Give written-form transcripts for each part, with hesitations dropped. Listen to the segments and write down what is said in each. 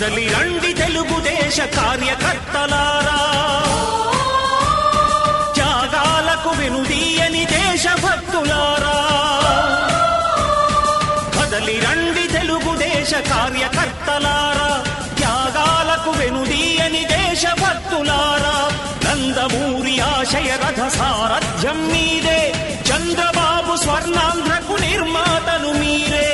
కదలి రండి తెలుగుదేశ కార్యకర్తలారా, త్యాగాలకు వెనుదీయని దేశభక్తులారా. కదలి రండి తెలుగుదేశ కార్యకర్తలారా, త్యాగాలకు వెనుదీయని దేశభక్తులారా. నందమూరి ఆశయ రథ సారథ్యం మీదే, చంద్రబాబు స్వర్ణాంధ్రకు నిర్మాతలు మీరే.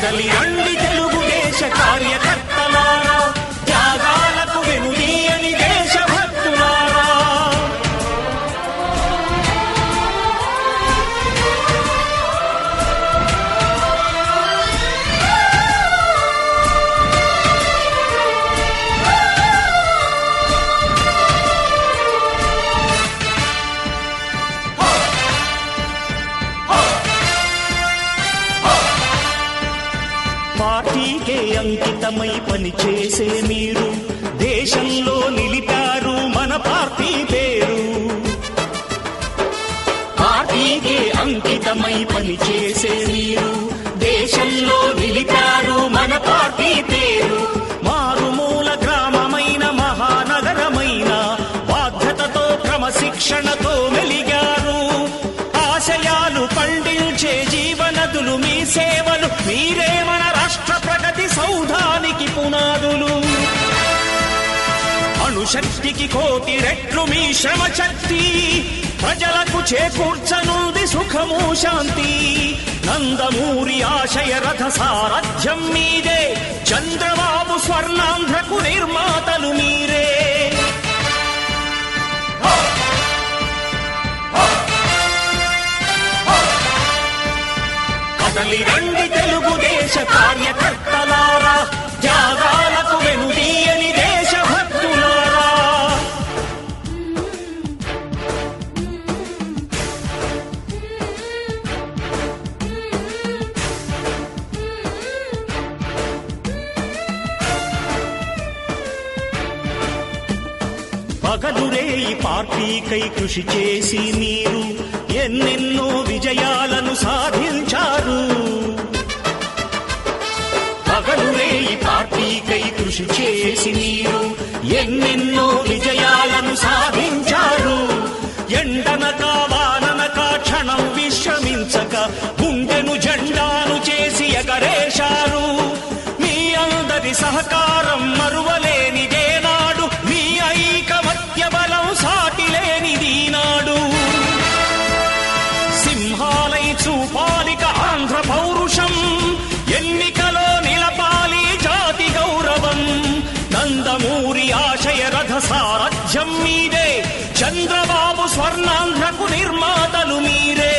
కదలి రండి తెలుగుదేశ కార్యకర్తలారా, త్యాగాలకు వెనుదీయని దేశభక్తులారా. పార్టీకే అంకితమై పనిచేసే మీరు దేశంలో నిలిపారు మన పార్టీ పేరు. పార్టీకే అంకితమై పనిచేసే మీరు దేశంలో నిలిపారు మన పార్టీ పేరు. మారుమూల గ్రామమైన మహానగరమైన బాధ్యతతో క్రమశిక్షణతో మెలిగారు. ఆశయాలు పండించే జీవనదులు మీ సేవలు, మీరే మన రాష్ట్ర ప్రగతి సౌధానికి పునాదులు. అణుశక్తికి కోటి రెట్లు మీ శ్రమ శక్తి, ప్రజలకు చేకూర్చనుంది సుఖము శాంతి. నందమూరి ఆశయ రథ సారథ్యం మీదే, చంద్రబాబు స్వర్ణాంధ్రకు నిర్మాతలు మీరే. కదలి రండి తెలుగుదేశ కార్యకర్తలారా, త్యాగాలకు వెనుదీయని దేశభక్తులారా. పగలురే ఈ పార్టీకై కృషి చేసి మీరు ఎన్నెన్నో విజయాలను సాధించారు. పగలురే ఈ పార్టీకై కృషి చేసి మీరు ఎన్నెన్నో విజయాలను సాధించారు. ఎండనక వాననక క్షణం విశ్రమించక గుండెను జెండాను చేసి ఎగరేశారు. మీ అందరి సహకారం మరువలేనిదే నాడు, మీ ఐకమత్య బలం సాటిలేనిది నాడు. సింహాలై చూపాలిక ఆంధ్ర పౌరుషం, ఎన్నికలో నిలపాలి జాతి గౌరవం. నందమూరి ఆశయ రథ సారథ్యం మీదే, చంద్రబాబు స్వర్ణాంధ్రకు నిర్మాతలు మీరే.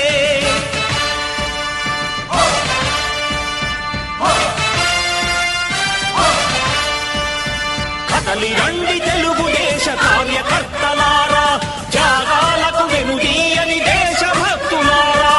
కదలి రండి తెలుగుదేశ కార్యకర్తలారా, త్యాగాలకు వెనుదీయని దేశభక్తులారా.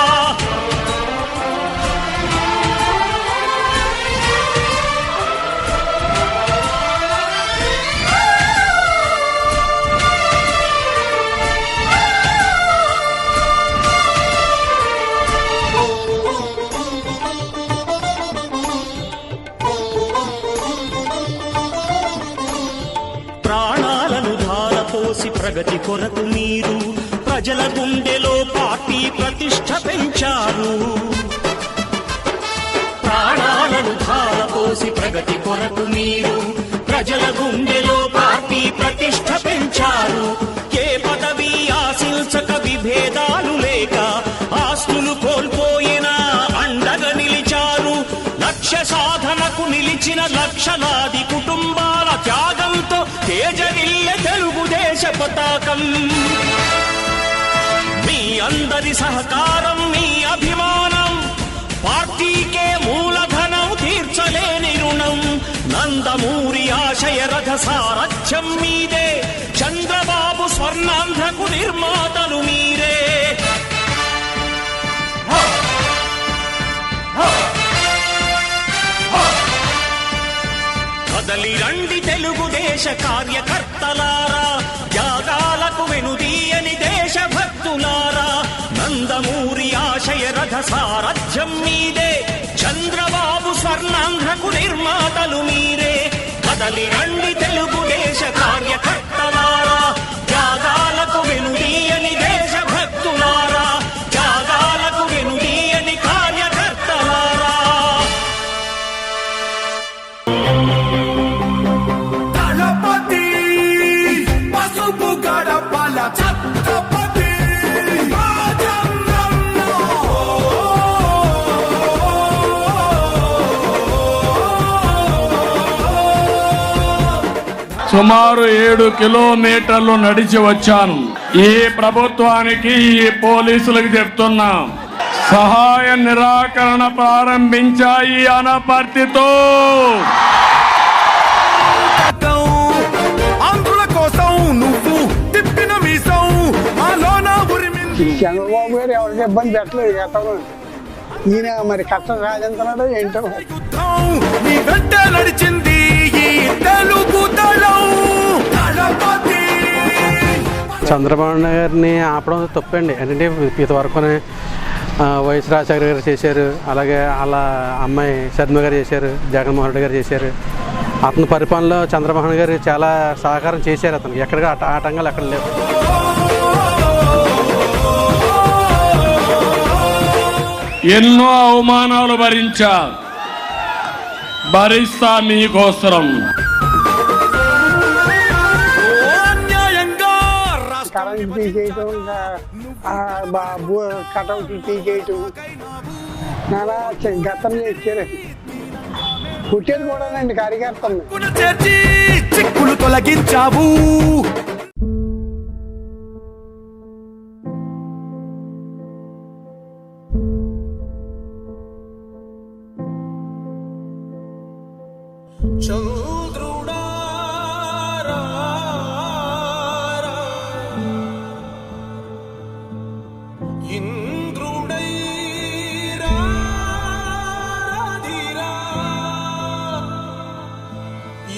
ప్రాణాలను ధారపోసి ప్రగతి కొరకు మీరు ప్రజల గుండెలో పార్టీ ప్రతిష్ఠ పెంచారు. ప్రాణాలను ధారపోసి ప్రగతి కొరకు మీరు ప్రజల గుండెలో పార్టీ ప్రతిష్ఠ పెంచారు. ఏ పదవి ఆశించక విభేదాలు లేక ఆస్తులు కోల్పోయినా అండగా నిలిచారు. లక్ష్య సాధనకు నిలిచిన లక్షలాది కుటుంబాల త్యాగంతో తేజరిల్లె తెలుగుదేశ పతాకం. మీ అందరి సహకారం, మీ అభిమానం, పార్టీకే మూలధనం, తీర్చలేని రుణం. నందమూరి ఆశయ రథ సారథ్యం మీదే, చంద్రబాబు స్వర్ణాంధ్రకు నిర్మాతలు మీరే. కదలి రండి తెలుగుదేశ కార్యకర్తలారా, త్యాగాలకు వెనుదీయని దేశభక్తులారా. నందమూరి సారథ్యం మీదే, చంద్రబాబు స్వర్ణాంధ్రకు నిర్మాతలు మీరే. కదలి రండి తెలుగుదేశ కార్యకర్తలారా, త్యాగాలకు వెనుదీయని దేశభక్తులారా, త్యాగాలకు వెనుదీయని కార్యకర్తలారా. దళపతి పసుపు గడపల ఛత్రపతి సుమారు 7 కిలోమీటర్లు నడిచి వచ్చాను. ఈ ప్రభుత్వానికి, ఈ పోలీసులకు చెప్తున్నాం, సహాయ నిరాకరణ ప్రారంభించాయి అనపర్తితో. ఆంధ్రుల కోసం నువ్వు తిప్పిన మీసం మాలోన ఉరిమింది. చంద్రబాబు గారు ఎవరికి ఇబ్బంది పెట్టలేదు గతంలో. ఈయన మరి కష్టం సాధించినాడో ఏంటో. నీ వెంట నడిచింది ఈ తెలుగు దళం. దళపతి చంద్రబాబు గారిని ఆపడం తప్పండి. ఎందుకంటే ఇంతవరకు వైఎస్ రాజశేఖర గారు చేశారు, అలాగే వాళ్ళ అమ్మాయి శర్మ గారు చేశారు, జగన్మోహన్ రెడ్డి గారు చేశారు. అతని పరిపాలనలో చంద్రబాబు గారు చాలా సహకారం చేశారు. అతనికి ఎక్కడికి ఆటంకాలు ఎక్కడ లేవు. ఎన్నో అవమానాలు భరిస్తా మీకోసం. కరెంట్ తీసేయటం, కటౌట్ తీసేయటం, నానా గతంలో ఇచ్చారు. పుట్టేది కూడానండి కార్యకర్తలు. చేర్చి చిక్కులు తొలగించావు.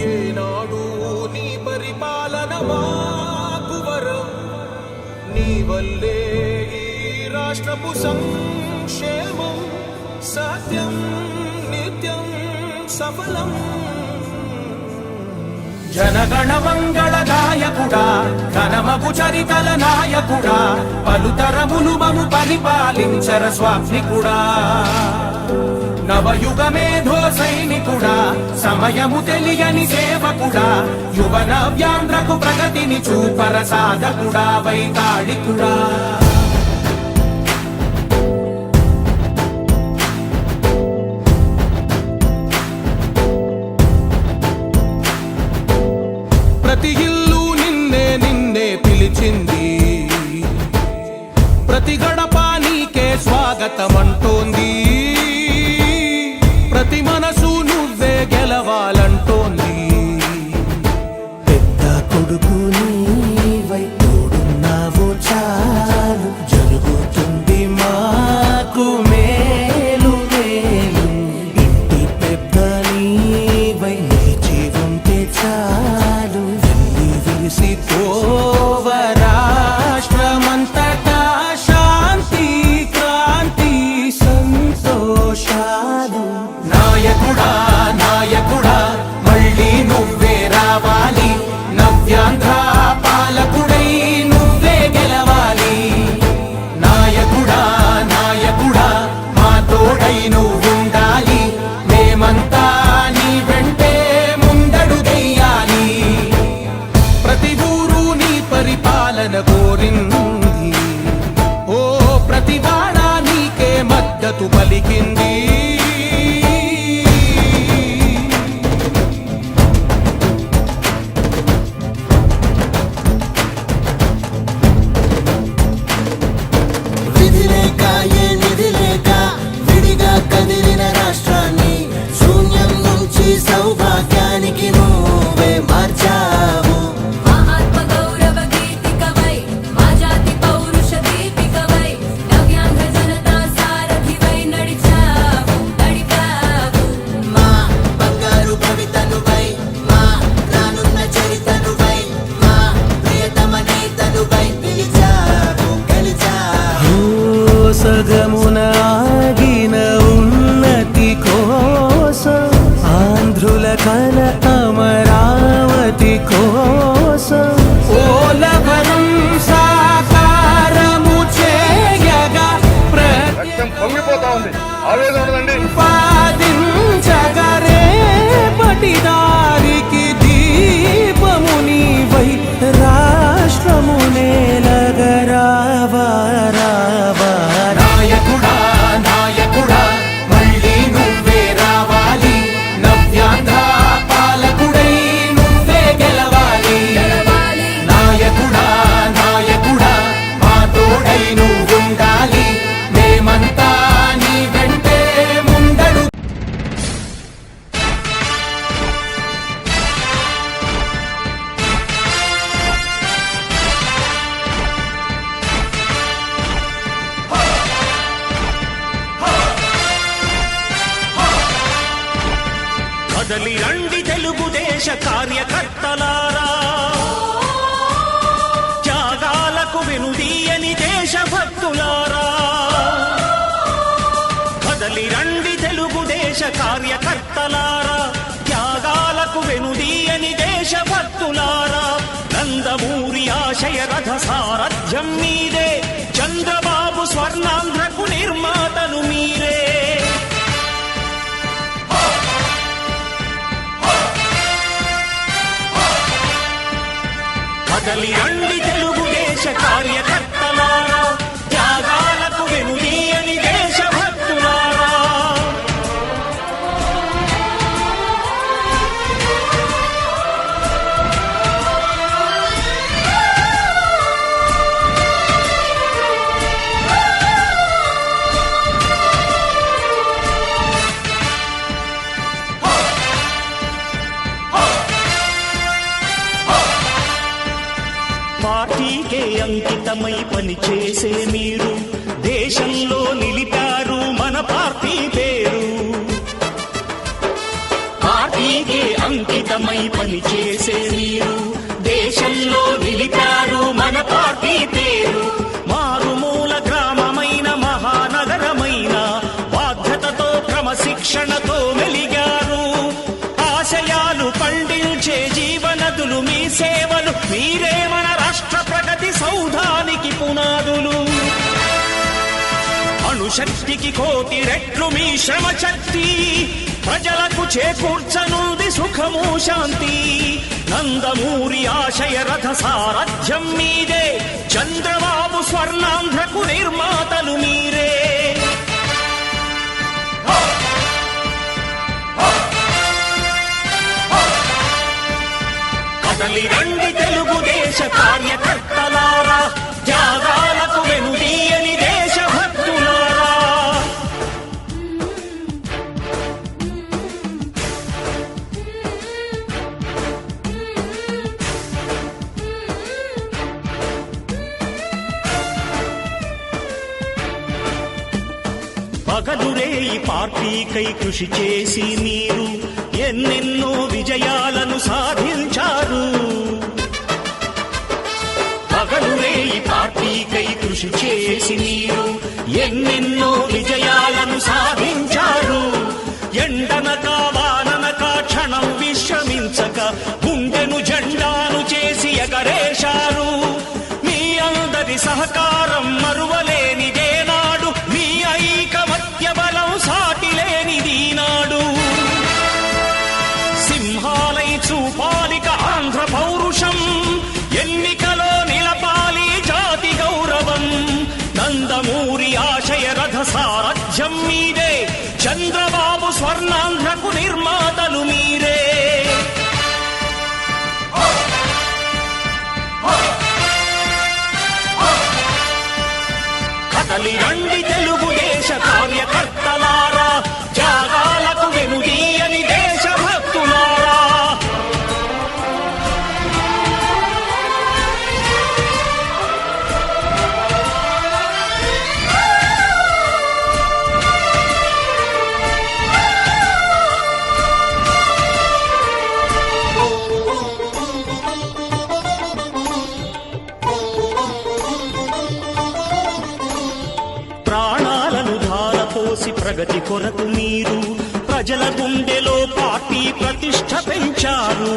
ఏనాడు నీ పరిపాలన మాకు వరం, నీ వల్లే ఈ రాష్ట్రపు సంక్షేమం సత్యం నిత్యం సఫలం. జనగణ మంగళ గాయకుడా, ఘనమగు చరితల నాయకుడా, పలుతరములు మము పరిపాలించర స్వామికుడా. నవయుగ మేధో సైనికుడా, సమయము తెలియని సేవకుడా, యువన వ్యాంధ్రకు ప్రగతిని చూపర సాధకుడా, వైతాళికుడా. ప్రతి ఇల్లు నిన్నే నిన్నే పిలిచింది, ప్రతి గడప నీకే స్వాగతమంటోంది, ప్రతి మనసు నువ్వే గెలవాలంటోంది. పెద్ద కొడుకు నీవై తోడున్నావు చాలు, జరుగుతుంది మాకు మేలు మేలు. ఇంటి పెద్ద నీవై నిలిచి ఉంటే చాలు, వెళ్ళి విరిసి పోవ రాష్ట్రమంతటా శాంతి క్రాంతి సంతోషాలు. నాయకుడా నాయకుడా మళ్ళీ నువ్వే రావాలి, నవ్యాంధ్ర పాలకుడై నువ్వే గెలవాలి. నాయకుడా నాయకుడా మా తోడై నువ్వుండాలి, మేమంతా నీ వెంటే ముందడుగెయ్యాలి. ప్రతి ఊరు నీ పరిపాలన కోరింది, ఓ ప్రతివాడ నీకే మద్దతు పలికింది. విధి లేక ఏ నిధి లేక విడిగా కదిలిన రాష్ట్రాన్ని శూన్యం నుంచి సౌభాగ్యానికి నువ్వే మార్చావు. ఆత్మ గౌరవ గీతికవై, మా జాతి పౌరుష దీపికవై, నవ్యాంధ్ర జనతా సారథివై నడిచావు. కదలి రండి తెలుగుదేశ కార్యకర్తలారా, త్యాగాలకు వెనుదీయని దేశభక్తులారా. కదలి రండి తెలుగుదేశ కార్యకర్తలారా, త్యాగాలకు వెనుదీయని దేశభక్తులారా. నందమూరి ఆశయ రథ సారథ్యం మీదే, చంద్రబాబు స్వర్ణాంధ్రకు నిర్మాతలు మీరే. కదలి రండి తెలుగుదేశ కార్యకర్తలారా, త్యాగాలకు వెనుదీయని దేశభక్తులారా. పార్టీకే అంకితమై పనిచేసే మీరు దేశంలో నిలిపారు మన పార్టీ పేరు. పార్టీకే అంకితమై పనిచేసే మీరు దేశంలో నిలిపారు మన పార్టీ పేరు. మారుమూల గ్రామమైన మహానగరమైన బాధ్యతతో క్రమశిక్షణతో మెలిగారు. ఆశయాలు పండించే జీవనదులు మీ సేవలు, మీరే మన రాష్ట్ర ప్రగతి సౌధానికి పునాదులు. అణుశక్తికి కోటి రెట్లు మీ శ్రమ శక్తి, ప్రజలకు చేకూర్చనుంది సుఖము శాంతి. నందమూరి ఆశయ రథ సారథ్యం మీదే, చంద్రబాబు స్వర్ణాంధ్రకు నిర్మాతలు మీరే. కదలి రండి తెలుగుదేశ కార్యకర్తలారా, త్యాగాలకు వెనుదీయని దేశభక్తులారా. పగలురేయి పార్టీకై కృషి చేసి మీరు ఎన్నెన్నో విజయాలను సాధించారు. పగలురేయి పార్టీకై కృషి చేసి మీరు ఎన్నెన్నో విజయాలను సాధించారు. ఎండనక వాననక క్షణం విశ్రమించక గుండెను జెండాను చేసి ఎగరేశారు. మీ అందరి సహకారం మరువలేనిదే నాడు, మీ ఐకమత్య బలం సాటిలేనిది నాడు. సింహాలై చూపాలిక ఆంధ్ర పౌరుషం, ఎన్నికలో నిలపాలి జాతి గౌరవం. నందమూరి ఆశయ రథ సారథ్యం మీదే, చంద్రబాబు స్వర్ణాంధ్రకు నిర్మాతలు మీరే. కదలి రండి తెలుగుదేశ కార్యకర్తలారా, త్యాగాలకు వెనుదీయని దేశభక్తులారా. ప్రాణాలను ధారపోసి ప్రగతి కొరకు మీరు ప్రజల గుండెలో పార్టీ ప్రతిష్ఠ పెంచారు.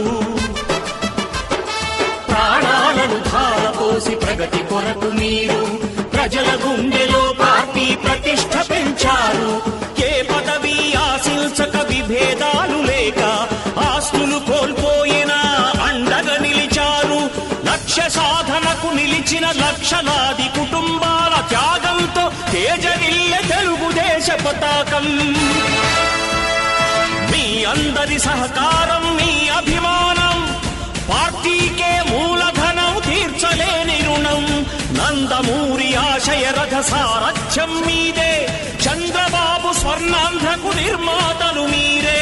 ప్రాణాలను ధారపోసి ప్రగతి కొరకు మీరు ప్రజల గుండెలో పార్టీ ప్రతిష్ఠ పెంచారు. ఏ పదవి ఆశించక విభేదాలు లేక ఆస్తులు కోల్పోయినా అండగా నిలిచారు. లక్ష్య సాధనకు నిలిచిన లక్షలాది కుటుంబాల త్యాగంతో తేజరిల్లె తెలుగుదేశ పతాకం. మీ అందరి సహకారం, మీ అభిమానం, పార్టీకే మూలధనం, తీర్చలేని రుణం. నందమూరి ఆశయ రథ సారథ్యం మీదే, చంద్రబాబు స్వర్ణాంధ్రకు నిర్మాతలు మీరే.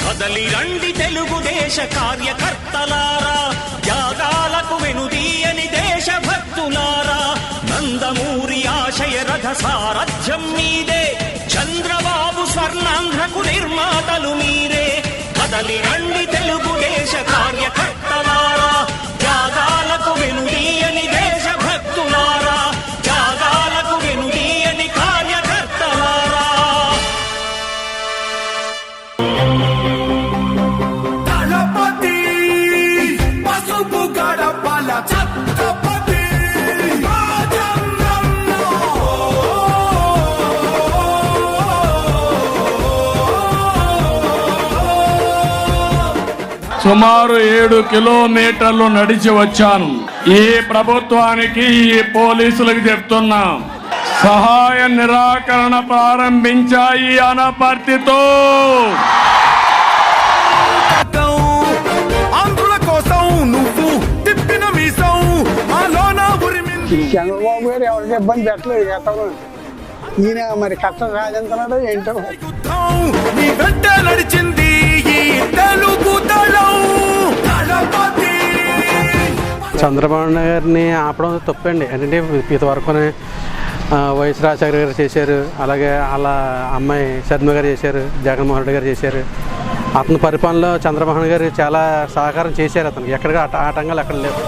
కదలి రండి తెలుగుదేశ కార్యకర్తలారా, త్యాగాలకు వెనుదీయని దేశభక్తులారా. నందమూరి ఆశయ రథ సారథ్యం మీదే చంద్రబాబు స్వర్ణాంధ్రకు నిర్మాతలు మీరే కదలి రండి తెలుగుదేశ కార్యకర్తలారా త్యాగాలకు వెనుదీయని దేశభక్తులారా త్యాగాలకు వెనుదీయని కార్యకర్తలారా దళపతి పసుపు గడపల ఛత్రపతి రాజన్నంలో. సుమారు 7 కిలోమీటర్లు నడిచి వచ్చాను. ఈ ప్రభుత్వానికి ఈ పోలీసులకు చెప్తున్నా, సహాయ నిరాకరణ ప్రారంభించాయి అనపర్తితో. ఆంధ్రుల కోసం నువ్వు తిప్పిన మీసం మాలోన ఉరిమింది. చంద్రబాబు గారు ఎవరికి ఇబ్బంది పెట్టలేదు గతంలో. ఈయన మరి కట్ట రాజేంద్రనాడు ఏంటో. యుద్ధం నీ వెంట నడిచింది ఈ తెలుగు దళం. దళపతి చంద్రబాబు గారిని ఆపడం తప్పండి. ఏంటంటే ఇంతవరకు వైఎస్ రాజశేఖర గారు చేశారు, అలాగే వాళ్ళ అమ్మాయి షర్మిల గారు చేశారు, జగన్మోహన్ రెడ్డి గారు చేశారు. అతని పరిపాలనలో చంద్రబాబు గారు చాలా సహకారం చేశారు. అతనికి ఎక్కడికి ఆటంకాలు ఎక్కడ లేవు.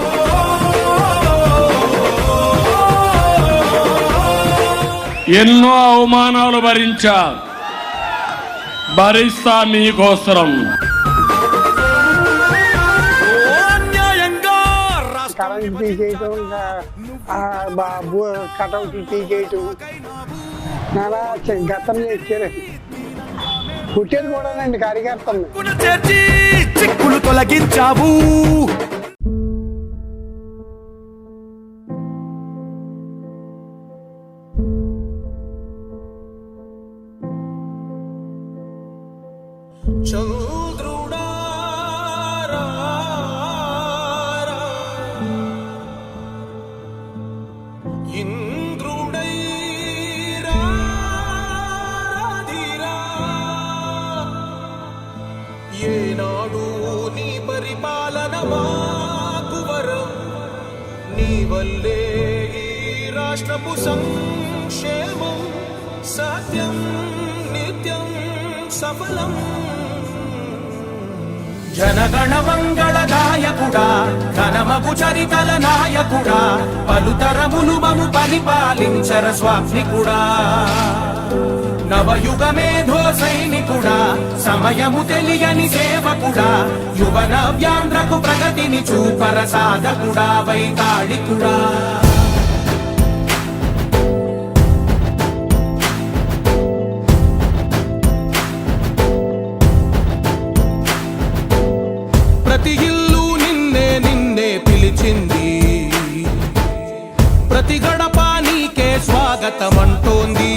ఎన్నో అవమానాలు భరిస్తా మీకోసరం. అన్యాయంగా కరెంట్ తీసేయటం, కటౌట్లు తీసేయటం, నానా గతంలో ఇచ్చారు. పుట్టేది కూడానండి కార్యకర్తలు. చేర్చి చిక్కులు తొలగించావు. చంద్రుడా ఇంద్రుడై ఏనాడు నీ పరిపాలన మాకు వరం. నీ వల్లే ఈ రాష్ట్రపు సంక్షేమం సత్యం నిత్యం సఫలం. జనగణ మంగళదాయకుడా ఘనమగు చరితల నాయకుడా పలుతరములు మము పరిపాలించర స్వామికుడా. నవయుగ మేధో సైనికుడా సమయము తెలియని సేవకుడా యువ నవ్యాంధ్రకు ప్రగతిని చూపర సాధకుడా వైతాళికుడా. ప్రతి ఇల్లు నిన్నే నిన్నే పిలిచింది, ప్రతి గడప నీకే స్వాగతమంటోంది.